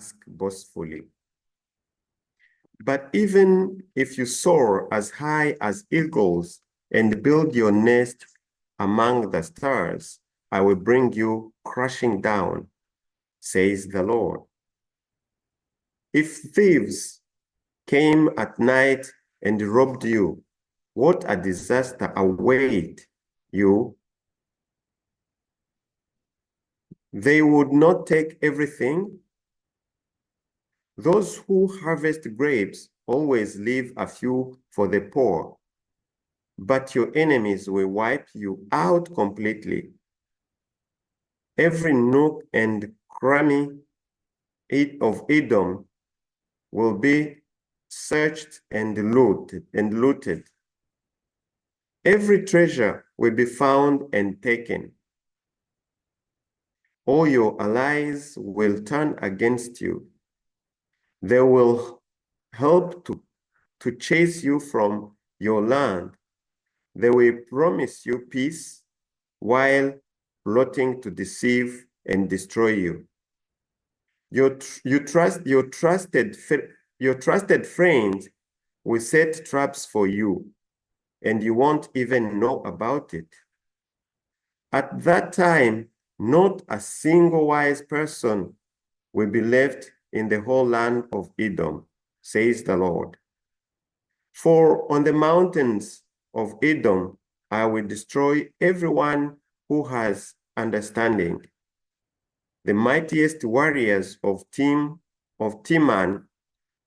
ask boastfully. But even if you soar as high as eagles and build your nest among the stars, I will bring you crashing down, says the Lord. If thieves came at night and robbed you, what a disaster await you. They would not take everything. Those who harvest grapes always leave a few for the poor, but your enemies will wipe you out completely. Every nook and cranny of Edom will be searched and looted. Every treasure will be found and taken. All your allies will turn against you. They will help to chase you from your land. They will promise you peace while plotting to deceive and destroy you. Your trusted friends will set traps for you, and you won't even know about it. At that time, not a single wise person will be left in the whole land of Edom, says the Lord. For on the mountains of Edom, I will destroy everyone who has understanding. The mightiest warriors of Teman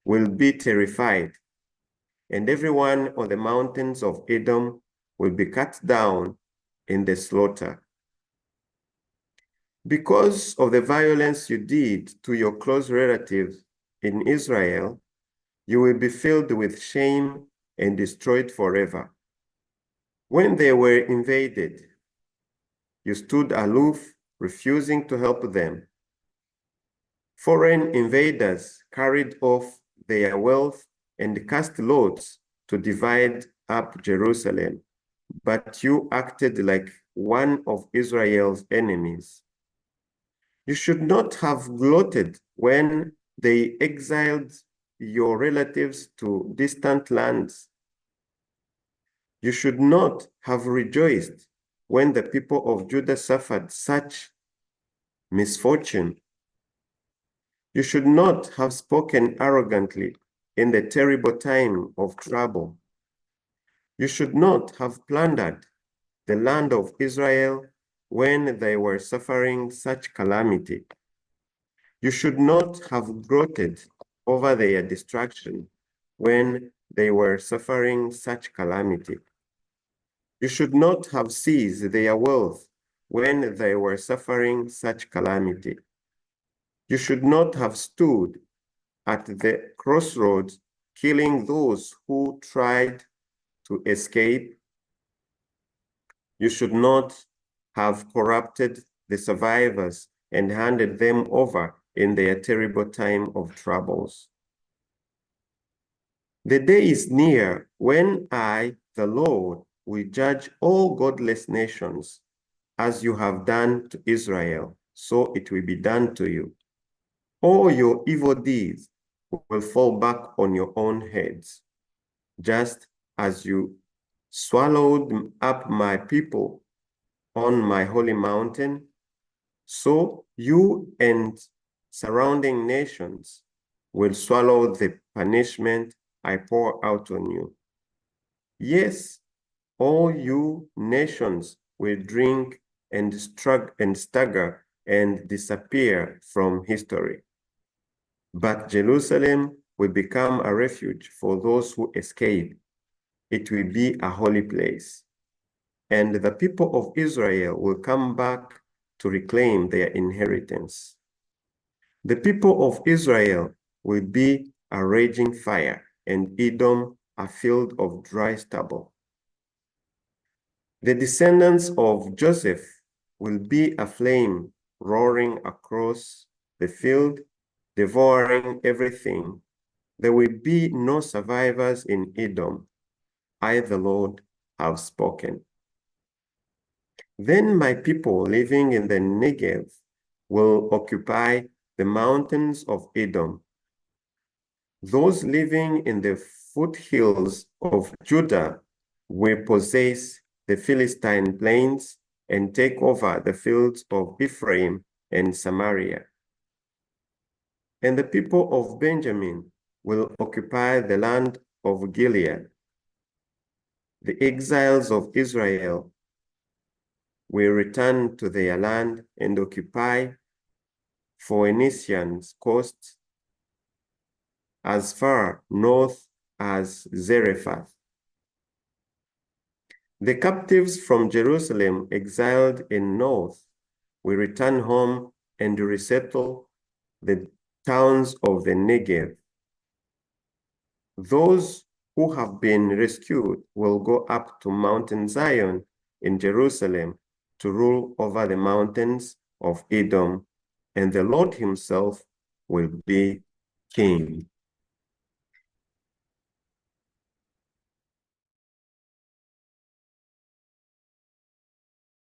will be terrified, and everyone on the mountains of Edom will be cut down in the slaughter. Because of the violence you did to your close relatives in Israel, you will be filled with shame and destroyed forever. When they were invaded, you stood aloof, refusing to help them. Foreign invaders carried off their wealth and cast lots to divide up Jerusalem, but you acted like one of Israel's enemies. You should not have gloated when they exiled your relatives to distant lands. You should not have rejoiced when the people of Judah suffered such misfortune. You should not have spoken arrogantly in the terrible time of trouble. You should not have plundered the land of Israel when they were suffering such calamity. You should not have gloated over their destruction when they were suffering such calamity. You should not have seized their wealth when they were suffering such calamity. You should not have stood at the crossroads, killing those who tried to escape. You should not have corrupted the survivors and handed them over in their terrible time of troubles. The day is near when I, the Lord, will judge all godless nations. As you have done to Israel, so it will be done to you. All your evil deeds will fall back on your own heads, just as you swallowed up my people on my holy mountain, so you and surrounding nations will swallow the punishment I pour out on you. Yes, all you nations will drink and stagger and disappear from history. But Jerusalem will become a refuge for those who escape. It will be a holy place. And the people of Israel will come back to reclaim their inheritance. The people of Israel will be a raging fire, and Edom a field of dry stubble. The descendants of Joseph will be a flame roaring across the field, devouring everything. There will be no survivors in Edom. I, the Lord, have spoken. Then my people living in the Negev will occupy the mountains of Edom. Those living in the foothills of Judah will possess the Philistine plains and take over the fields of Ephraim and Samaria. And the people of Benjamin will occupy the land of Gilead. The exiles of Israel will return to their land and occupy Phoenician's coast as far north as Zarephath. The captives from Jerusalem exiled in north will return home and resettle the towns of the Negev. Those who have been rescued will go up to Mountain Zion in Jerusalem to rule over the mountains of Edom, and the Lord himself will be king.